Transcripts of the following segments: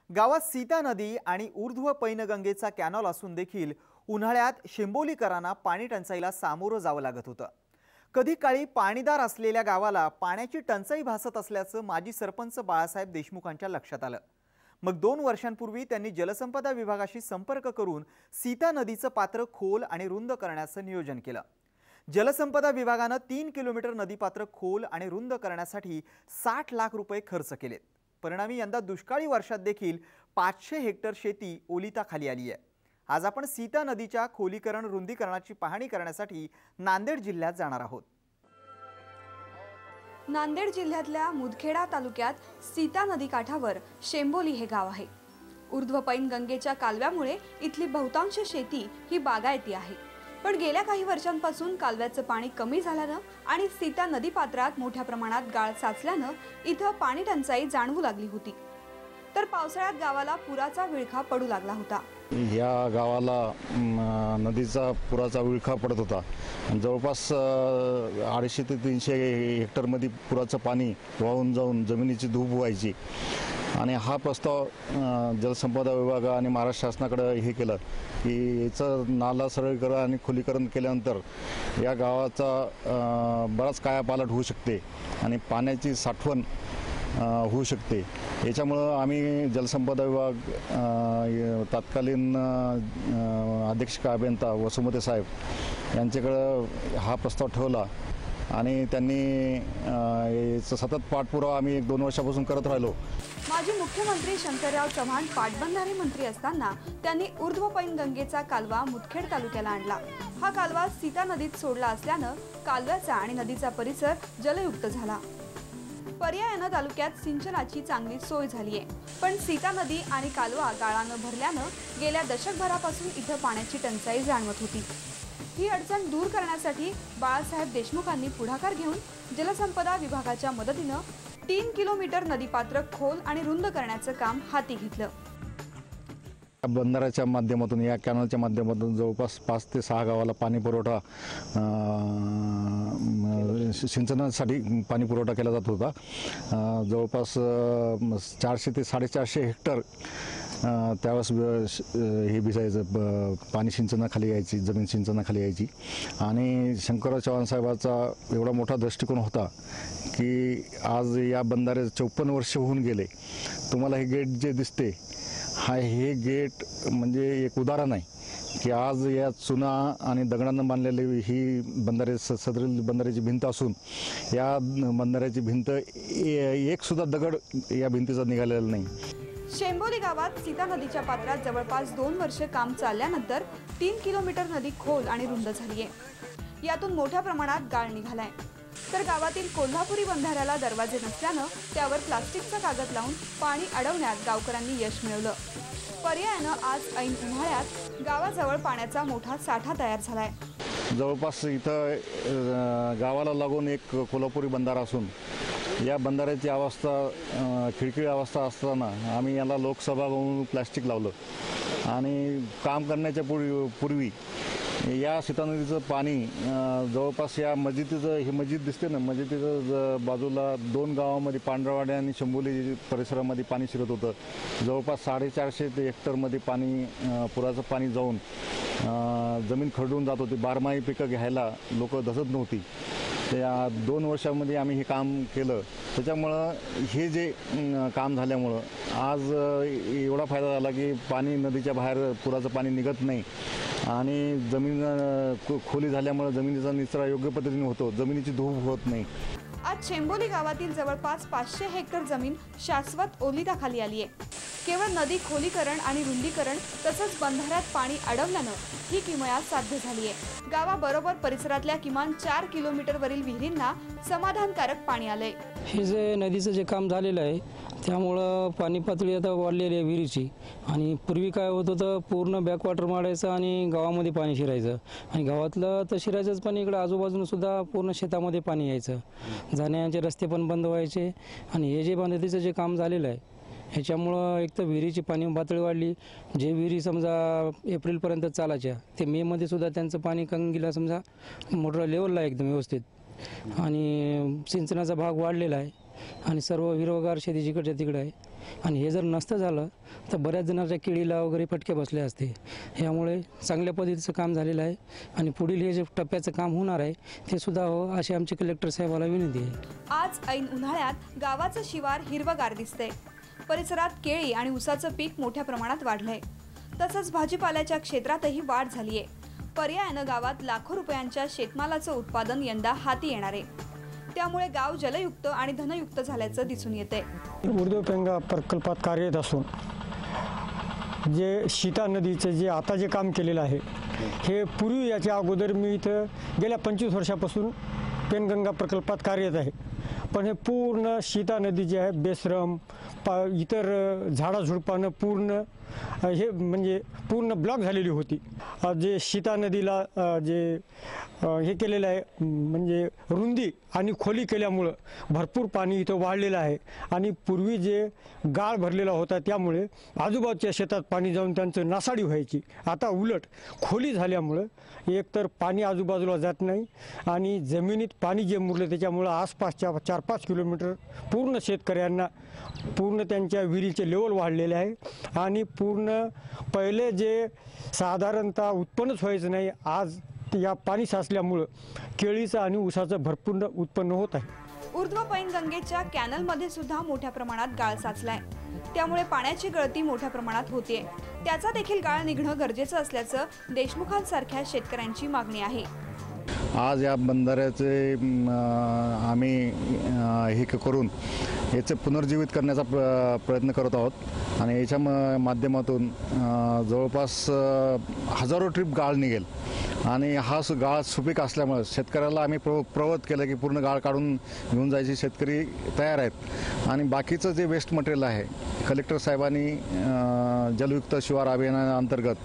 गावात सीता नदी आणि ऊर्ध्व पैनगंगेचा कॅनॉल असून देखील उन्हाळ्यात शेंबोलीकरांना पाणी टंचाईला सामोरं जावं लागत होतं। कधी काळी पाणीदार असलेल्या गावाला पाण्याची टंचाई भासत असल्याचं माजी सरपंच बाळासाहेब देशमुखांच्या लक्षात आलं। मग 2 वर्षांपूर्वी त्यांनी जलसंपदा विभागाशी संपर्क करून सीता नदीचं पात्र खोल आणि रुंद करण्याचं नियोजन केलं। जलसंपदा विभागानं 3 किलोमीटर नदीपात्र खोल आणि रुंद करण्यासाठी 60 लाख रुपये खर्च केलेत। परिणामी यंदा दुष्काळी वर्षात देखील 500 हेक्टर शेती ओलिताखाली आली आहे। आज आपण सीता नदीच्या खोलीकरण रुंदीकरणाची पाहणी करण्यासाठी नांदेड जिल्ह्यात जाणार आहोत। नांदेड जिल्ह्यातल्या मुदखेडा तालुक्यात सीता नदी काठावर शेंबोली हे गाव आहे। ऊर्ध्व पैनगंगेच्या कालव्यामुळे इथली बहुतांश शेती ही बागायती आहे। पण गेल्या काही वर्षांपासून कालव्याचं पाणी कमी झाल्यानं आणि सीता नदी पात्रात मोठ्या प्रमाणात गाळ साचल्यानं इथं पाणी टंचाई जाणवू लागली होती। तर पावसाळ्यात गावाला पुराचा विळखा पडू लागला होता। या गावाला नदीचा पुराचा विळखा पडत होता। जवळपास 250 ते 300 हेक्टरमध्ये पुराचं पाणी वाहून जाऊन जमिनीची धूप व्हायची आणि हा प्रस्ताव जलसंपदा विभाग आणि महाराष्ट्र शासनाकडे हे केलं की याचं नाला सरळीकरण आणि खोलीकरण केल्यानंतर या गावाचा बराच कायापालट होऊ शकते आणि पाण्याची साठवण होऊ शकते। याच्यामुळं आम्ही जलसंपदा विभाग तत्कालीन अध्यक्ष अभियंता वसुमते साहेब यांच्याकडे हा प्रस्ताव ठेवला आणि त्यांनी याचा सतत पाठपुरावा आम्ही 1-2 वर्षापासून करत राहिलो। माजी मुख्यमंत्री शंकरराव चव्हाण पाटबंधारे मंत्री असताना त्यांनी ऊर्ध्व पैनगंगेचा कालवा मुदखेड तालुक्याला आणला। हा कालवा सीता नदीत सोडला असल्यानं कालव्याचा आणि नदीचा परिसर जलयुक्त झाला। पर्यायानं तालुक्यात सिंचनाची चांगली सोय झाली आहे। पण सीता नदी आणि कालवा गाळानं भरल्यानं गेल्या दशकभरापासून इथं पाण्याची टंचाई जाणवत होती। ही अडचण दूर करण्यासाठी बाळासाहेब देशमुखांनी पुढाकार घेऊन जलसंपदा विभागाच्या मदतीनं 3 किलोमीटर नदीपात्र खोल आणि रुंद करण्याचं काम हाती घेतलं। बंधाऱ्याच्या माध्यमातून या कॅनलच्या माध्यमातून जवळपास 5 ते 6 गावाला पाणी पुरवठा सिंचनासाठी पाणी पुरवठा केला जात होता। जवळपास 400 ते 450 हेक्टर त्यावेळेस हे भिजायचं, पाणी सिंचनाखाली यायची, जमीन सिंचनाखाली यायची आणि शंकरराव चव्हाण साहेबाचा एवढा मोठा दृष्टिकोन होता की आज या बंधारे 54 वर्ष होऊन गेले। तुम्हाला हे गेट जे दिसते हे गेट म्हणजे एक उदाहरण आहे की आज या चुना आणि दगडांना बांधलेली ही बंधारे सदरील बंधाऱ्याची भिंत असून या बंधाऱ्याची भिंत एक सुद्धा दगड या भिंतीचा निघालेला नाही। शेंबोली गावात सीता नदीच्या पात्रात जवळपास 2 वर्ष काम चालल्यानंतर 3 किलोमीटर नदी खोल आणि रुंद झाली आहे। यातून मोठ्या प्रमाणात गाळ निघालाय। तर गावातील कोल्हापुरी बंधाऱ्याला दरवाजे नसल्यानं त्यावर प्लास्टिकचा कागद लावून पाणी अडवण्यात गावकऱ्यांनी यश मिळवलं। पर्यायानं आज ऐन उन्हाळ्यात गावाजवळ पाण्याचा मोठा साठा तयार झालाय। जवळपास इथं गावाला लागून एक कोल्हापुरी बंधारा असून या बंधाऱ्याची अवस्था खिळखिळी अवस्था असताना आम्ही याला लोकसभा म्हणून प्लास्टिक लावलं आणि काम करण्याच्या पूर्वी या सीता नदीचं पाणी जवळपास या मस्जिदीचं, ही मस्जिद दिसते ना, मस्जिदीचं बाजूला 2 गावामध्ये पांढरवाडी आणि शंभोली परिसरामध्ये पाणी शिरत होतं। जवळपास 450 हेक्टरमध्ये पाणी पुराचं पाणी जाऊन जमीन खरडून जात होती। बारमाही पिकं घ्यायला लोक धसत नव्हती। त्या 2 वर्षामध्ये आम्ही हे काम केलं। त्याच्यामुळं हे जे काम झाल्यामुळं आज एवढा फायदा झाला की पाणी नदीच्या बाहेर पुराचं पाणी निघत नाही आणि जमीन खोली झाल्यामुळे जमिनीचा निचरा योग्य पद्धतीने होतो, जमिनीची धूप होत नाही। आज शेंबोली गावातील जवळपास 500 हेक्टर जमीन शाश्वत ओलिताखाली आली आहे। केवळ नदी खोलीकरण आणि रुंदीकरण तसंच बंधाऱ्यात पाणी अडवल्यानं ही किमया साध्य झाली आहे। गावाबरोबर परिसरातल्या किमान 4 किलोमीटरवरील विहिरींना समाधानकारक पाणी आलंय। हे जे नदीचं जे काम झालेलं आहे त्यामुळं पाणी पातळी आता वाढलेली आहे विहिरीची। आणि पूर्वी काय होत होतं, पूर्ण बॅकवॉटर मारायचं आणि गावामध्ये पाणी शिरायचं आणि गावातलं तर शिरायचंच पाणी इकडं आजूबाजूनं सुद्धा पूर्ण शेतामध्ये पाणी यायचं। जाण्याचे रस्ते पण बंद व्हायचे आणि हे जे बांधणीचं जे काम झालेलं आहे ह्याच्यामुळं एक तर विहिरीची पाणी पातळी वाढली। जे विहिरी समजा एप्रिलपर्यंत चालायच्या ते मेमध्ये सुद्धा त्यांचं पाणी कंगीला समजा मोटर लेवलला एकदम व्यवस्थित आणि सिंचनाचा भाग वाढलेला आहे आणि सर्व हिरवगार शेती जिकडच्या तिकडे आहे। आणि हे जर नसतं झालं तर बऱ्याच जणांच्या केळीला वगैरे फटके बसले असते. यामुळे चांगल्या पद्धतीचं काम झालेलं आहे आणि पुढील हे जे टप्प्याचं काम होणार आहे ते सुद्धा हो अशी आमची कलेक्टर साहेबाला विनंती आहे. आज ऐन उन्हाळ्यात गावाचं शिवार हिरवगार दिसतंय. परिसरात केळी आणि ऊसाचं पीक मोठ्या प्रमाणात वाढलंय. तसंच भाजीपाल्याच्या क्षेत्रातही वाढ झालीय. पर्यायानं गावात लाखो रुपयांच्या शेतमालाचं उत्पादन यंदा हाती येणार आहे. त्यामुळे गाव जलयुक्त आणि धनयुक्त झाल्याचं दिसून येतंय. ऊर्ध्वपेंगा प्रकल्पात कार्यरत असून जे सीता नदीचं जे आता जे काम केलेलं आहे हे पूर्वी याच्या अगोदर मी इथं गेल्या 25 वर्षापासून पेनगंगा प्रकल्पात कार्यरत आहे. पण हे पूर्ण सीता नदी जी आहे बेसरम इतर झाडाझुडपानं पूर्ण हे म्हणजे पूर्ण ब्लॉक झालेली होती. जे सीता नदीला जे हे केलेलं आहे म्हणजे रुंदी आणि खोली केल्यामुळं भरपूर पाणी इथं वाढलेलं आहे आणि पूर्वी जे गाळ भरलेला होता त्यामुळे आजूबाजूच्या शेतात पाणी जाऊन त्यांचं नासाडी व्हायची. आता उलट खोली झाल्यामुळं एकतर पाणी आजूबाजूला जात नाही आणि जमिनीत पाणी जे मुरलं त्याच्यामुळं आसपासच्या 4-5 किलोमीटर पूर्ण शेतकऱ्यांना पूर्ण त्यांच्या विहिरीचे लेवल वाढलेले आहे आणि पूर्ण पहिले जे साधारणतः उत्पन्नच व्हायचं नाही आज या पाणी साचल्यामुळं केळीचं आणि ऊसाचं भरपूर उत्पन्न होत आहे. ऊर्ध्व पैनगंगेच्या कॅनलमध्ये सुद्धा मोठ्या प्रमाणात गाळ साचलाय. त्यामुळे पाण्याची गळती मोठ्या प्रमाणात होते. त्याचा देखील गाळ निघणं गरजेचं असल्याचं देशमुखांसारख्या शेतकऱ्यांची मागणी आहे. आज या बंधाऱ्याचे आम्ही हे करून याचे पुनर्जीवित करण्याचा प्रयत्न करत आहोत आणि याच्या माध्यमातून जवळपास हजारो ट्रिप गाळ निघेल आणि हा गाळ सुपीक असल्यामुळे शेतकऱ्याला आम्ही प्रवृत्त केलं की पूर्ण गाळ काढून घेऊन जायचे शेतकरी तयार आहेत. आणि बाकीचं जे वेस्ट मटेरियल आहे कलेक्टर साहेबांनी जलयुक्त शिवार अभियानाअंतर्गत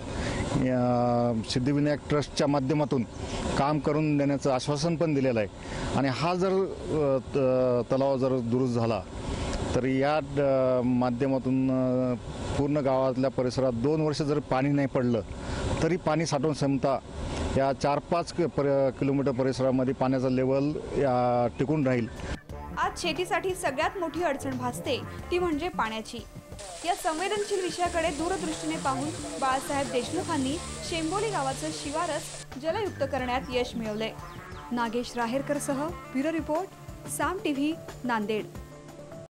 सिद्धिविनायक ट्रस्टच्या माध्यमातून काम करून देण्याचं आश्वासन पण दिलेलं आहे. आणि हा जर तलाव जर दुरुस्त झाला तर या माध्यमातून पूर्ण गावातल्या परिसरात 2 वर्ष जर पाणी नाही पडलं तरी पाणी साठवून क्षमता या 4-5 किलोमीटर परिसरामध्ये पाण्याचा लेवल टिकून राहील. आज शेतीसाठी सगळ्यात मोठी अडचण भासते ती म्हणजे पाण्याची. या संवेदनशील विषयाकडे दूरदृष्टीने पाहून बाळासाहेब देशमुखांनी शेंबोली गावाचं शिवारच जलयुक्त करण्यात यश मिळवलंय. नागेश राहेरकरसह ब्युरो रिपोर्ट साम टीव्ही नांदेड.